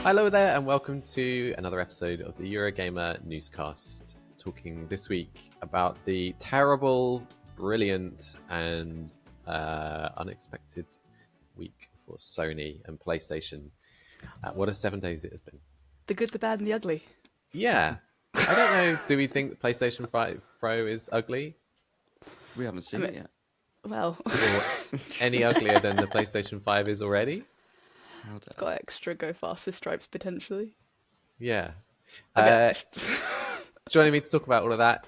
Hello there, and welcome to another episode of the Eurogamer Newscast, talking this week about the terrible, brilliant, and unexpected week for Sony and PlayStation. What a 7 days it has been. The good, the bad, and the ugly. Yeah. I don't know, do we think the PlayStation 5 Pro is ugly? We haven't seen it yet. Well, Or any uglier than the PlayStation 5 is already? it's got extra go faster stripes potentially. Yeah. Okay. Joining me to talk about all of that,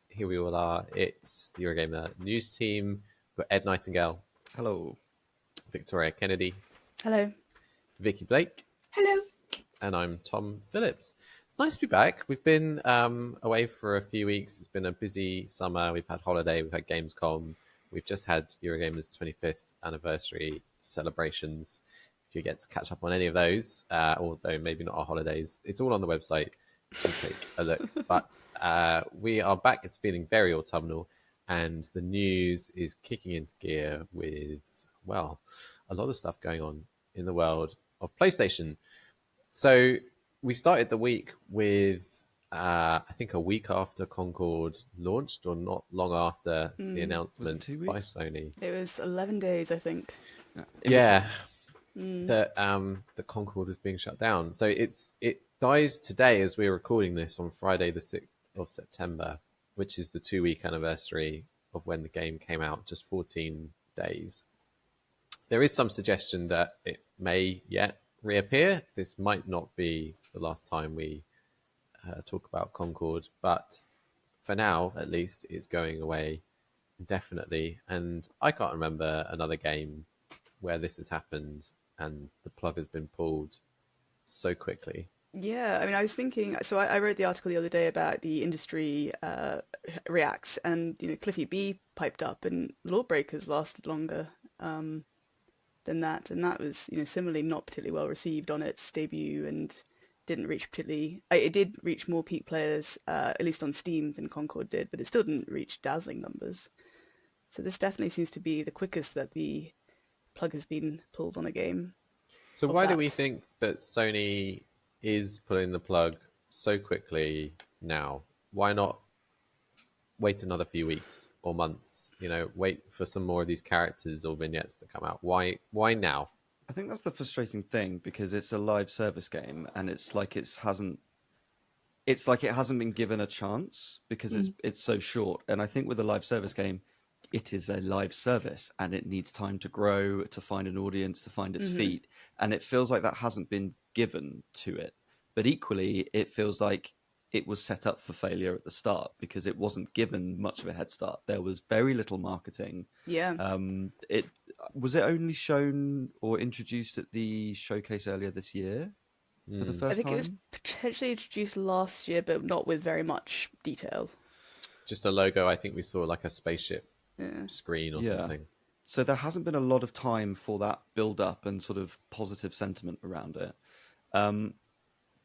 here we all are. It's the Eurogamer News Team. We've got Ed Nightingale. Hello. Victoria Kennedy. Hello. Vicky Blake. Hello. And I'm Tom Phillips. It's nice to be back. We've been away for a few weeks. It's been a busy summer. We've had holiday. We've had Gamescom. We've just had Eurogamer's 25th anniversary celebrations. If you get to catch up on any of those, although maybe not our holidays, it's all on the website to take a look. But we are back. It's feeling very autumnal, and the news is kicking into gear with, well, a lot of stuff going on in the world of PlayStation. So we started the week with, I think, a week after Concord launched, or not long after the announcement by Sony. It was 11 days, I think. That Concord is being shut down. So it dies today as we're recording this on Friday the 6th of September, which is the 2-week anniversary of when the game came out, just 14 days. There is some suggestion that it may yet reappear. This might not be the last time we talk about Concord, but for now, at least, it's going away indefinitely. And I can't remember another game where this has happened and the plug has been pulled so quickly. Yeah, I mean, I was thinking, so I wrote the article the other day about the industry reacts, and, Cliffy B piped up, and Lawbreakers lasted longer than that, and that was, similarly not particularly well received on its debut, and didn't reach particularly, it did reach more peak players, at least on Steam, than Concord did, but it still didn't reach dazzling numbers. So this definitely seems to be the quickest that the plug has been pulled on a game. So why do we think that Sony is pulling the plug so quickly now? Why not wait another few weeks or months? Wait for some more of these characters or vignettes to come out. Why now? I think that's the frustrating thing, because it's a live service game, and it's like it hasn't been given a chance because it's so short. And I think with a live service game, it is a live service and it needs time to grow, to find an audience, to find its feet. And it feels like that hasn't been given to it. But equally, it feels like it was set up for failure at the start because it wasn't given much of a head start. There was very little marketing. Yeah. Was it only shown or introduced at the showcase earlier this year for the first time? I think it was potentially introduced last year, but not with very much detail. Just a logo. I think we saw like a spaceship screen or something. So there hasn't been a lot of time for that build up and sort of positive sentiment around it.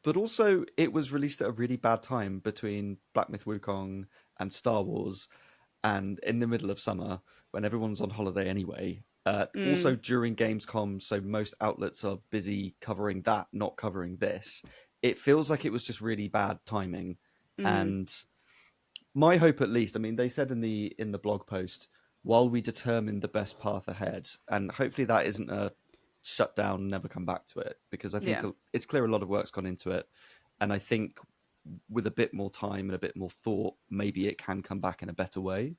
But also, it was released at a really bad time between Black Myth Wukong and Star Wars, and in the middle of summer when everyone's on holiday anyway. Also during Gamescom, so most outlets are busy covering that, not covering this. It feels like it was just really bad timing. And my hope, at least, I mean, they said in the blog post, while we determine the best path ahead, and hopefully that isn't a shut down, never come back to it, because I think it's clear a lot of work's gone into it. And I think with a bit more time and a bit more thought, maybe it can come back in a better way.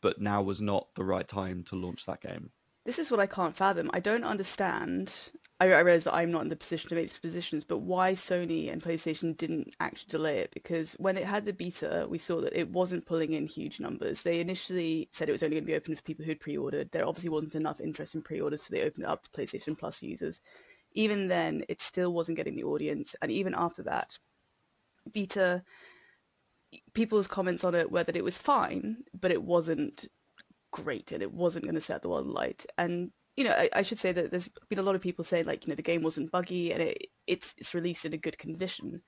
But now was not the right time to launch that game. This is what I can't fathom. I don't understand. I realize that I'm not in the position to make these positions, but why Sony and PlayStation didn't actually delay it? Because when it had the beta, we saw that it wasn't pulling in huge numbers. They initially said it was only going to be open for people who'd pre-ordered. There obviously wasn't enough interest in pre-orders, so they opened it up to PlayStation Plus users. Even then, it still wasn't getting the audience. And even after that, beta, people's comments on it were that it was fine, but it wasn't great and it wasn't going to set the world alight. And I should say that there's been a lot of people saying the game wasn't buggy and it's released in a good condition,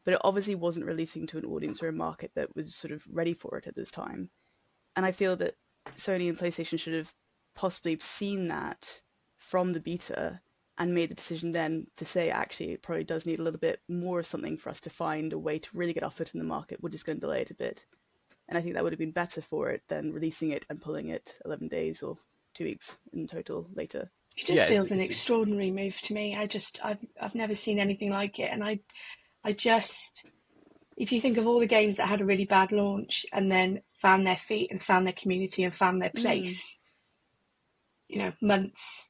but it obviously wasn't releasing to an audience or a market that was sort of ready for it at this time. And I feel that Sony and PlayStation should have possibly seen that from the beta and made the decision then to say, actually, it probably does need a little bit more of something for us to find a way to really get our foot in the market. We're just going to delay it a bit. And I think that would have been better for it than releasing it and pulling it 11 days or 2 weeks in total later. It just feels an extraordinary move to me. I've never seen anything like it, and I just, if you think of all the games that had a really bad launch and then found their feet and found their community and found their place, you know, months,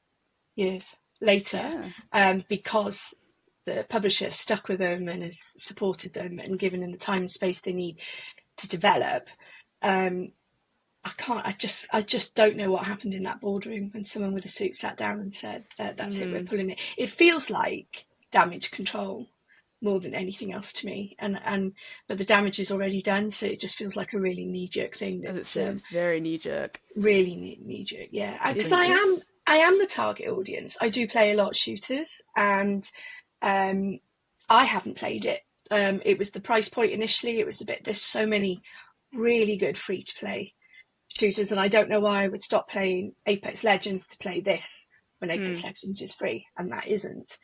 years later, because the publisher stuck with them and has supported them and given them the time and space they need to develop. I just don't know what happened in that boardroom when someone with a suit sat down and said, that's it, we're pulling it. It feels like damage control more than anything else to me. But the damage is already done, so it just feels like a really knee-jerk thing. It's very knee-jerk. Really knee-jerk, yeah. Because I am the target audience. I do play a lot of shooters, and I haven't played it. It was the price point initially. It was there's so many really good free-to-play shooters, and I don't know why I would stop playing Apex Legends to play this when Apex Legends is free and that isn't.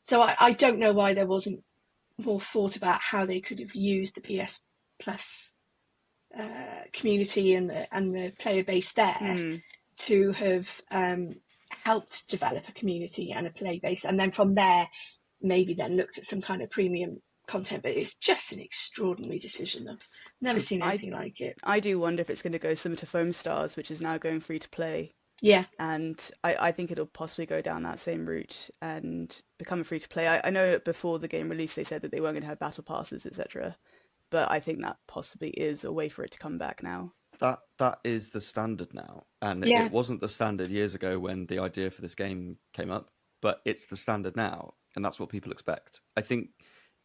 So I don't know why there wasn't more thought about how they could have used the PS Plus community and the player base there to have helped develop a community and a play base, and then from there maybe then looked at some kind of premium content. But it's just an extraordinary decision. I've never seen anything like it. I do wonder if it's going to go similar to Foam Stars, which is now going free to play. Yeah. And I think it'll possibly go down that same route and become a free to play. I know before the game release they said that they weren't going to have battle passes, etc. But I think that possibly is a way for it to come back now. That is the standard now. And it wasn't the standard years ago when the idea for this game came up, but it's the standard now. And that's what people expect. I think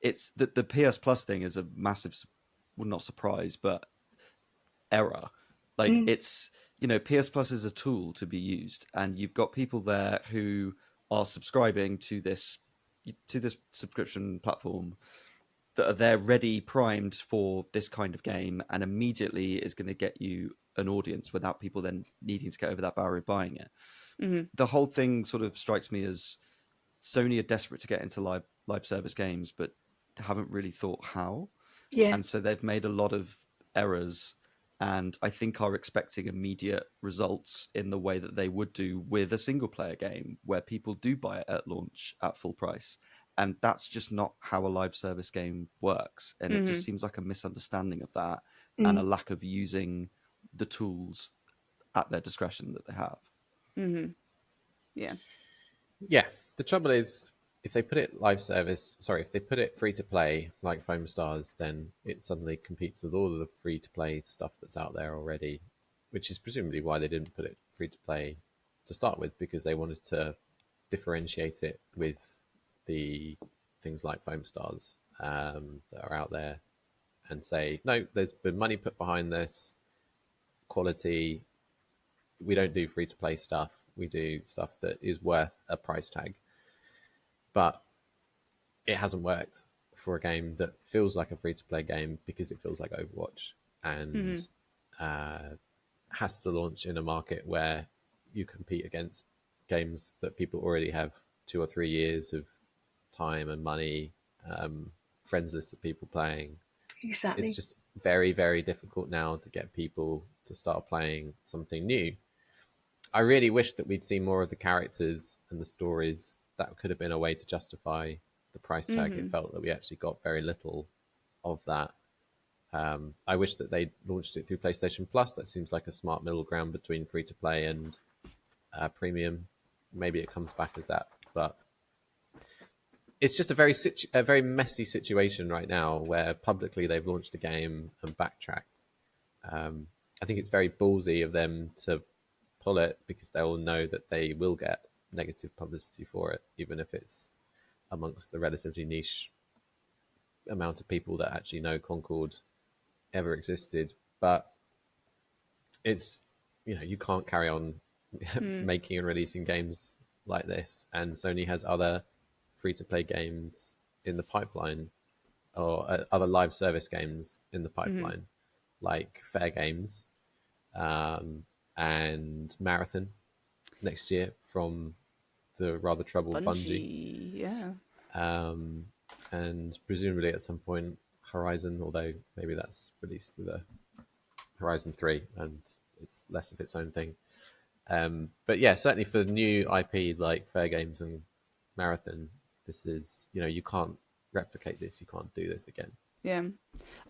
it's the PS Plus thing is a massive, well, not surprise, but error. Like it's, you know, PS Plus is a tool to be used, and you've got people there who are subscribing to this subscription platform that are there ready, primed for this kind of game, and immediately is going to get you an audience without people then needing to get over that barrier of buying it. The whole thing sort of strikes me as Sony are desperate to get into live service games, but haven't really thought how. Yeah. And so they've made a lot of errors, and I think are expecting immediate results in the way that they would do with a single player game where people do buy it at launch at full price. And that's just not how a live service game works. And it just seems like a misunderstanding of that and a lack of using the tools at their discretion that they have. Yeah. Yeah. The trouble is, if they put it if they put it free to play like Foam Stars, then it suddenly competes with all of the free to play stuff that's out there already, which is presumably why they didn't put it free to play to start with, because they wanted to differentiate it with the things like Foam Stars that are out there and say, no, there's been money put behind this, quality. We don't do free to play stuff. We do stuff that is worth a price tag. But it hasn't worked for a game that feels like a free-to-play game because it feels like Overwatch and has to launch in a market where you compete against games that people already have 2 or 3 years of time and money, friends list of people playing. Exactly. It's just very, very difficult now to get people to start playing something new. I really wish that we'd seen more of the characters and the stories. That could have been a way to justify the price tag. It felt that we actually got very little of that. I wish that they launched it through PlayStation Plus. That seems like a smart middle ground between free to play and premium. Maybe it comes back as that, but it's just a very messy situation right now where publicly they've launched a game and backtracked. I think it's very ballsy of them to pull it because they all know that they will get negative publicity for it, even if it's amongst the relatively niche amount of people that actually know Concord ever existed. But it's, you know, you can't carry on making and releasing games like this. And Sony has other free-to-play games in the pipeline, or other live service games in the pipeline, like Fair Games, and Marathon next year from the rather troubled Bungie. Yeah. And presumably at some point Horizon, although maybe that's released with a Horizon 3 and it's less of its own thing. But yeah, certainly for the new IP like Fair Games and Marathon, this is, you can't replicate this, you can't do this again. Yeah,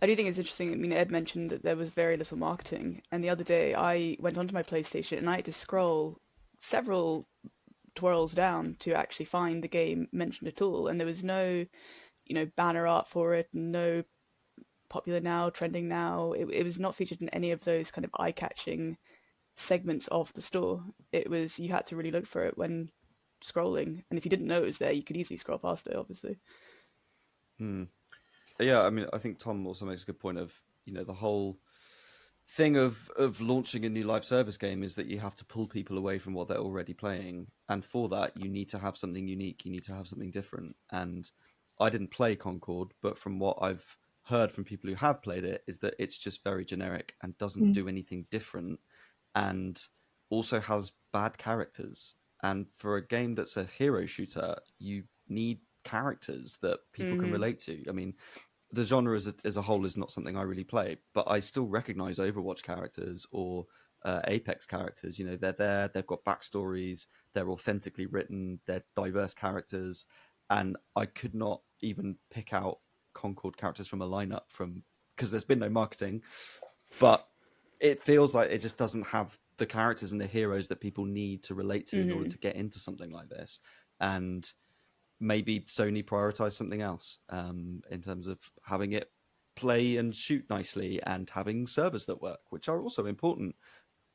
I do think it's interesting. I mean, Ed mentioned that there was very little marketing, and the other day I went onto my PlayStation and I had to scroll several twirls down to actually find the game mentioned at all, and there was no, banner art for it, no popular now, trending now. It was not featured in any of those kind of eye-catching segments of the store. It was, you had to really look for it when scrolling, and if you didn't know it was there, you could easily scroll past it, obviously. Yeah, I mean, I think Tom also makes a good point of, the whole thing of launching a new live service game is that you have to pull people away from what they're already playing. And for that, you need to have something unique. You need to have something different. And I didn't play Concord, but from what I've heard from people who have played it is that it's just very generic and doesn't do anything different, and also has bad characters. And for a game that's a hero shooter, you need characters that people can relate to. I mean, the genre as a whole is not something I really play, but I still recognize Overwatch characters or Apex characters. They're there, they've got backstories, they're authentically written, they're diverse characters, and I could not even pick out Concord characters from a lineup because there's been no marketing, but it feels like it just doesn't have the characters and the heroes that people need to relate to in order to get into something like this. And maybe Sony prioritized something else in terms of having it play and shoot nicely and having servers that work, which are also important.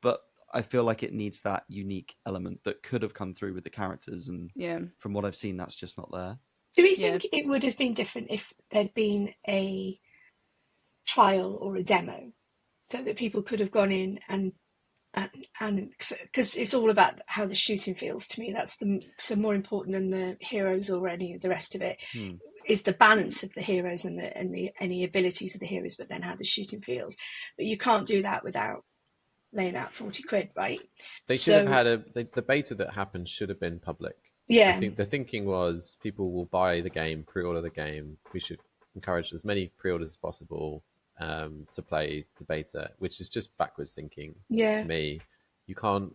But I feel like it needs that unique element that could have come through with the characters. And from what I've seen, that's just not there. Do we think it would have been different if there'd been a trial or a demo so that people could have gone in and because it's all about how the shooting feels to me. That's so more important than the heroes or any of the rest of it is the balance of the heroes and any abilities of the heroes, but then how the shooting feels. But you can't do that without laying out 40 quid, right? They should have had the beta that happened should have been public. Yeah. I think the thinking was people will buy the game, pre-order the game. We should encourage as many pre-orders as possible to play the beta, which is just backwards thinking to me. You can't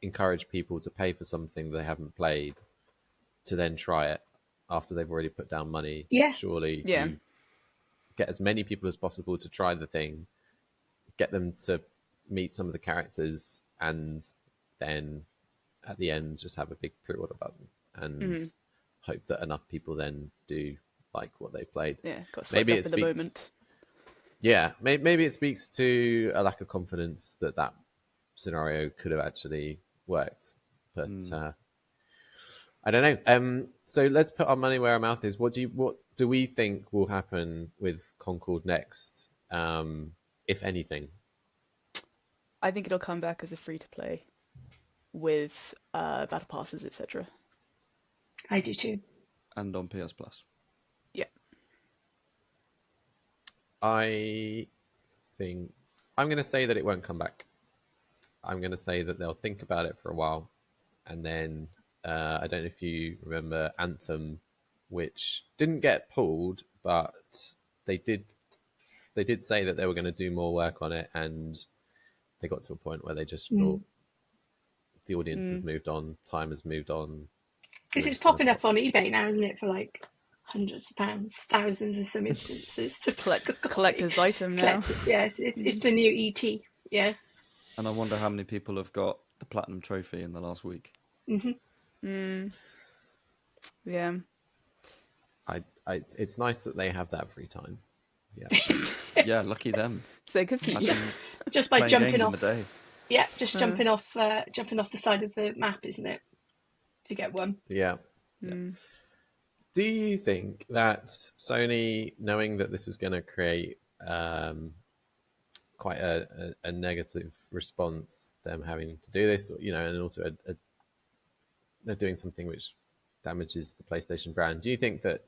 encourage people to pay for something they haven't played to then try it after they've already put down money. Surely you get as many people as possible to try the thing, get them to meet some of the characters, and then at the end just have a big pre-order button and hope that enough people then do like what they played. Got maybe it speaks, moment. Yeah, maybe it speaks to a lack of confidence that scenario could have actually worked, but I don't know. So let's put our money where our mouth is. What do we think will happen with Concord next, if anything? I think it'll come back as a free-to-play with battle passes, etc. I do too. And on PS Plus. Yeah. I think I'm going to say that it won't come back. I'm going to say that they'll think about it for a while, and then I don't know if you remember Anthem, which didn't get pulled, but they did say that they were going to do more work on it, and they got to a point where they just thought the audience has moved on, time has moved on. Because it's popping up on eBay now, isn't it, for like hundreds of pounds, thousands in some instances. Collector's item now. Yes, it's the new ET. Yeah. And I wonder how many people have got the platinum trophy in the last week. Yeah. It's nice that they have that free time. Yeah. Yeah, lucky them. So good for you. Just by jumping off. In the day. Yeah, just jumping off the side of the map, isn't it? To get one. Yeah. Do you think that Sony, knowing that this was going to create quite a negative response, them having to do this, and also they're doing something which damages the PlayStation brand, do you think that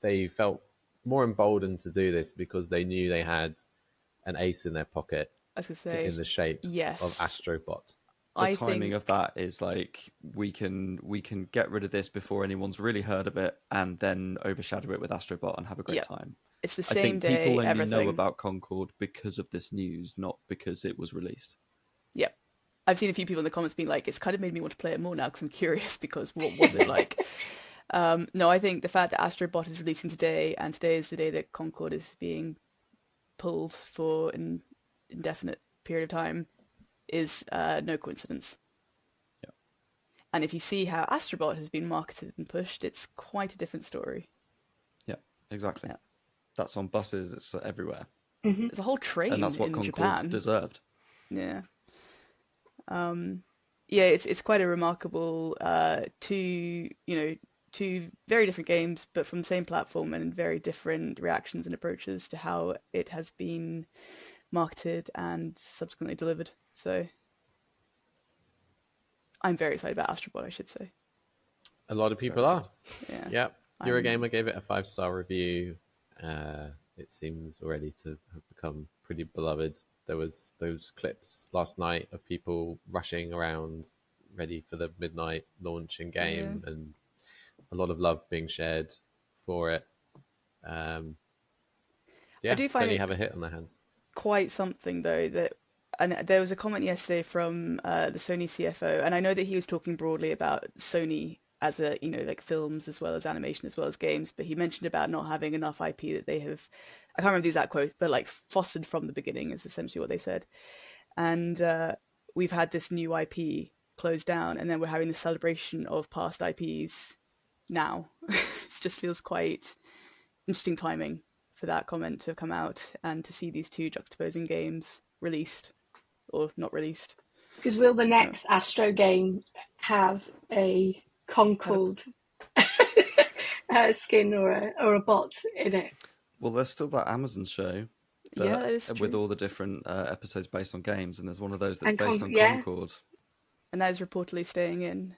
they felt more emboldened to do this because they knew they had an ace in their pocket I was gonna say, in the shape yes. of Astro Bot. The timing of that is like we can get rid of this before anyone's really heard of it, and then overshadow it with Astro Bot and have a great time. It's the I same think day. people only everything. know about Concord because of this news, not because it was released. Yep. I've seen a few people in the comments being like, it's kind of made me want to play it more now because I'm curious, because what was it like? No, I think the fact that Astro Bot is releasing today, and today is the day that Concord is being pulled for an indefinite period of time, is no coincidence. Yeah. And if you see how Astro Bot has been marketed and pushed, it's quite a different story. Yeah, exactly. Yeah. That's on buses, it's everywhere. Mm-hmm. There's a whole train and that's what in Concord Japan. deserved. Yeah. Yeah, it's quite a remarkable two very different games, but from the same platform, and very different reactions and approaches to how it has been marketed and subsequently delivered. So I'm very excited about Astro Bot, I should say. A lot of people are. Yeah. Yep. Eurogamer gave it a 5-star review. It seems already to have become pretty beloved. There was those clips last night of people rushing around ready for the midnight launch in game, and a lot of love being shared for it. Yeah, I do find Sony it have a hit on their hands. quite something though that, and there was a comment yesterday from the Sony CFO, and I know that he was talking broadly about Sony as a, like films as well as animation as well as games, but he mentioned about not having enough IP that they have, I can't remember the exact quote, but like fostered from the beginning is essentially what they said. And we've had this new IP closed down, and then we're having the celebration of past IPs now. It just feels quite interesting timing for that comment to come out and to see these two juxtaposing games released or not released. Because will the next Astro game have a Concord skin or a bot in it? Well, there's still that Amazon show that is true. with all the different episodes based on games, and there's one of those that's And based on yeah. Concord. And that is reportedly staying in,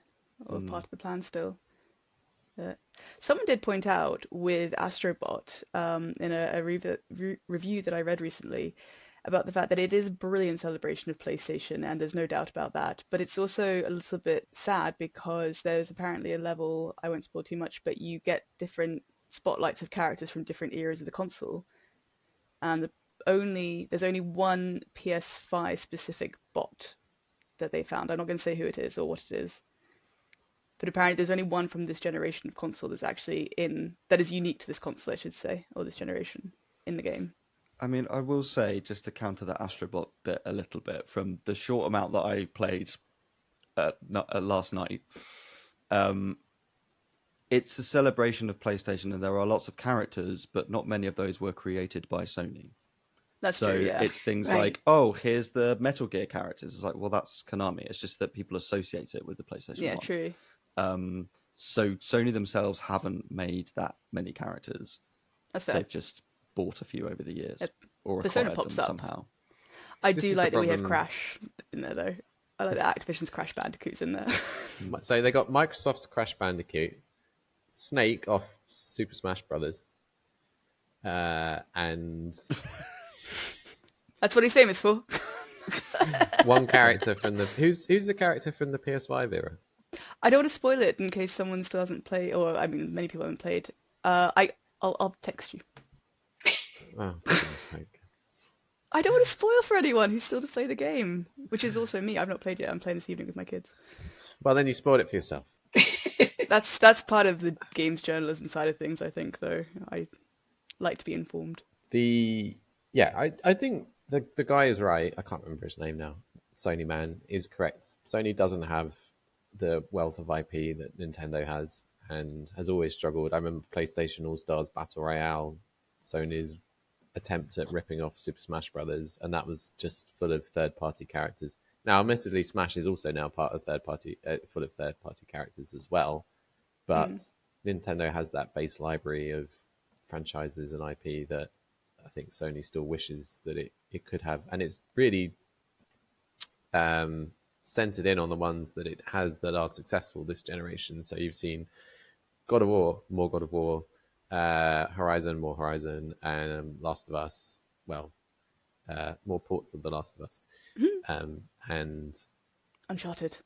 or part of the plan still. Someone did point out with Astro Bot in a review that I read recently about the fact that it is a brilliant celebration of PlayStation, and there's no doubt about that. But it's also a little bit sad because there's apparently a level, I won't spoil too much, but you get different spotlights of characters from different eras of the console. And there's only one PS5 specific bot that they found. I'm not going to say who it is or what it is. But apparently there's only one from this generation of console that is unique to this console, I should say, or this generation in the game. I mean, I will say, just to counter the Astro Bot bit a little bit, from the short amount that I played last night, it's a celebration of PlayStation, and there are lots of characters, but not many of those were created by Sony. That's true, yeah. So it's things Right. like, oh, here's the Metal Gear characters. It's like, well, that's Konami. It's just that people associate it with the PlayStation 1. Yeah, true. So Sony themselves haven't made that many characters. That's fair. They've just bought a few over the years, Yep. or Persona acquired pops them up. somehow. I This do is like the that we have problem. Crash in there, though. I like that Activision's Crash Bandicoot's in there. So they got Microsoft's Crash Bandicoot, Snake off Super Smash Brothers, and That's what he's famous for. one character from the who's the character from the PS5 era? I don't want to spoil it in case someone still hasn't played, or I mean, many people haven't played. I'll text you. Oh, for goodness sake. I don't want to spoil for anyone who's still to play the game, which is also me. I've not played yet. I'm playing this evening with my kids. Well, then you spoiled it for yourself. That's part of the games journalism side of things, I think, though. I like to be informed. I think the guy is right. I can't remember his name now. Sony man is correct. Sony doesn't have the wealth of IP that Nintendo has, and has always struggled. I remember PlayStation All Stars Battle Royale, Sony's attempt at ripping off Super Smash Brothers, and that was just full of third-party characters. Now, admittedly, Smash is also now part of full of third-party characters as well, but Nintendo has that base library of franchises and IP that I think Sony still wishes that it could have, and it's really centered in on the ones that it has that are successful this generation. So you've seen God of War, more God of War, Horizon, more Horizon, and Last of Us. Well, more ports of The Last of Us. And Uncharted.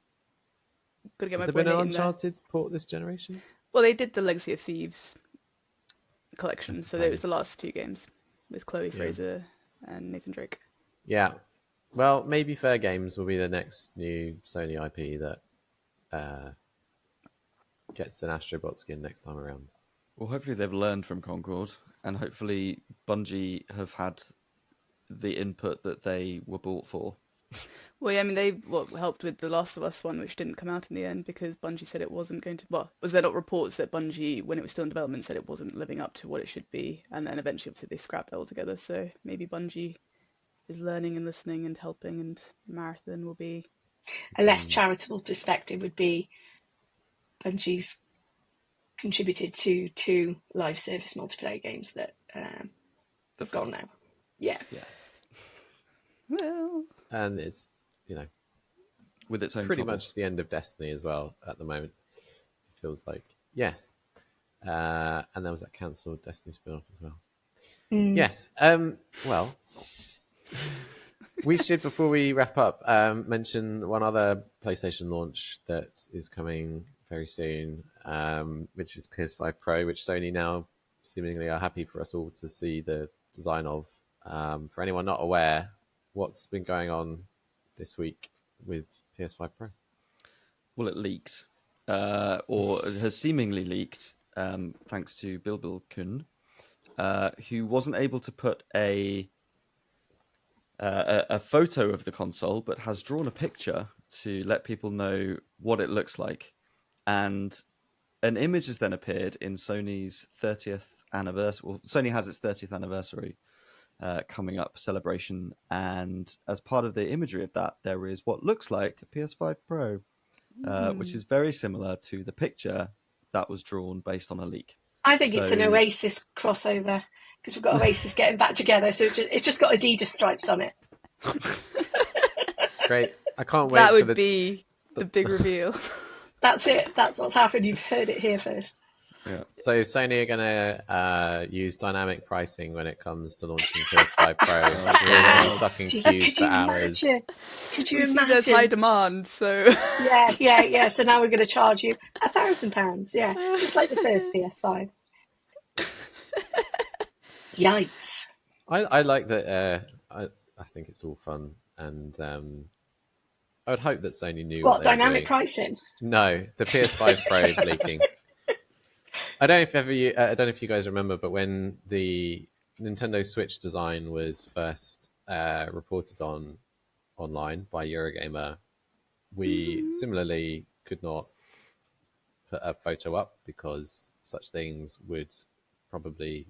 Gotta get has my there boy been an Nate in there. Uncharted port this generation? Well, they did the Legacy of Thieves collection, I so it was the suppose. last 2 games with Chloe Fraser and Nathan Drake. Yeah. Well, maybe Fair Games will be the next new Sony IP that gets an Astro Bot skin next time around. Well, hopefully they've learned from Concord, and hopefully Bungie have had the input that they were bought for. Well, yeah, I mean, they helped with the Last of Us one, which didn't come out in the end because Bungie said it wasn't going to. Well, was there not reports that Bungie, when it was still in development, said it wasn't living up to what it should be, and then eventually, obviously, they scrapped that altogether. So maybe Bungie is learning and listening and helping, and Marathon will be. A less charitable perspective would be Bungie's contributed to 2 live service multiplayer games that have gone now. Yeah. Well, And it's, With its own pretty troubles. much the end of Destiny as well at the moment. It feels like. Yes. And there was that cancelled Destiny spin-off as well. Yes. Well, we should, before we wrap up, mention one other PlayStation launch that is coming very soon, which is PS5 Pro, which Sony now seemingly are happy for us all to see the design of. For anyone not aware, what's been going on this week with PS5 Pro? Well, it leaked, or has seemingly leaked, thanks to Bilbil Kun, who wasn't able to put a photo of the console, but has drawn a picture to let people know what it looks like. And an image has then appeared in Sony's 30th anniversary. Well, Sony has its 30th anniversary coming up celebration, and as part of the imagery of that, there is what looks like a PS5 Pro, which is very similar to the picture that was drawn based on a leak. I think it's an Oasis crossover because we've got Oasis getting back together, so it's just got Adidas stripes on it. Great. I can't wait that for would be the big reveal. That's it. That's what's happened. You've heard it here first. Yeah. So Sony are going to use dynamic pricing when it comes to launching PS5 Pro. We're going to be stuck in queues for hours. Could you We see imagine? there's high demand, so Yeah. So now we're going to charge you £1,000. Yeah, just like the first PS5. Yikes! I like that. I think it's all fun, and I would hope that Sony knew what they were dynamic doing. pricing? No, the PS5 Pro is leaking. I don't know if you guys remember, but when the Nintendo Switch design was first reported online by Eurogamer, we similarly could not put a photo up because such things would probably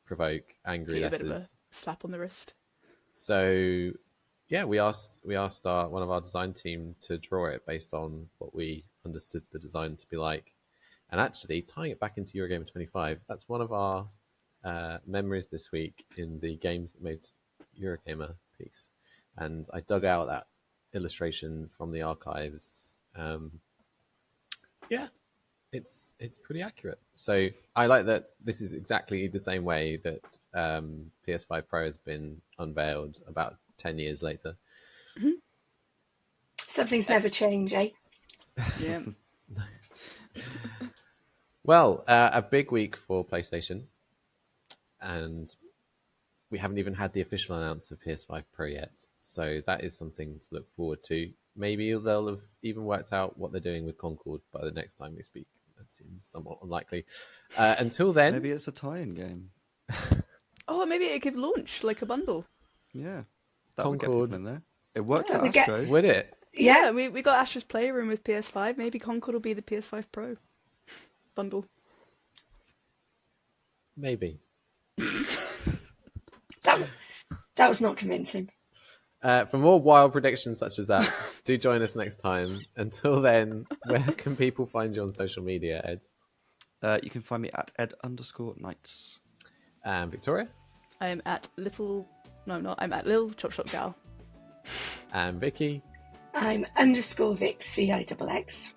provoke angry a bit of a letters. slap on the wrist. So yeah, we asked one of our design team to draw it based on what we understood the design to be like. And actually, tying it back into Eurogamer 25, that's one of our memories this week in the games that made Eurogamer piece. And I dug out that illustration from the archives. Yeah, it's pretty accurate. So I like that this is exactly the same way that PS5 Pro has been unveiled about 10 years later. Something's never changed, eh? Yeah. Well, a big week for PlayStation, and we haven't even had the official announcement of PS5 Pro yet, so that is something to look forward to. Maybe they'll have even worked out what they're doing with Concord by the next time we speak. That seems somewhat unlikely. Until then... Maybe it's a tie-in game. Oh, maybe it could launch like a bundle. Yeah. That would get Concord. people in there. It worked Yeah, for we get- Astro. Would it? Yeah, we got Astro's Playroom with PS5. Maybe Concord will be the PS5 Pro bundle. Maybe. That was not convincing. For more wild predictions such as that, do join us next time. Until then, where can people find you on social media, Ed? You can find me at ed_nights. And Victoria? I'm at I'm at Lil Chop Shop Gal. And Vicky? I'm _Vix VIXX.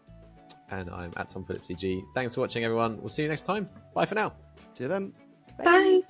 And I'm at Tom Phillips EG. Thanks for watching, everyone. We'll see you next time. Bye for now. See you then. Bye.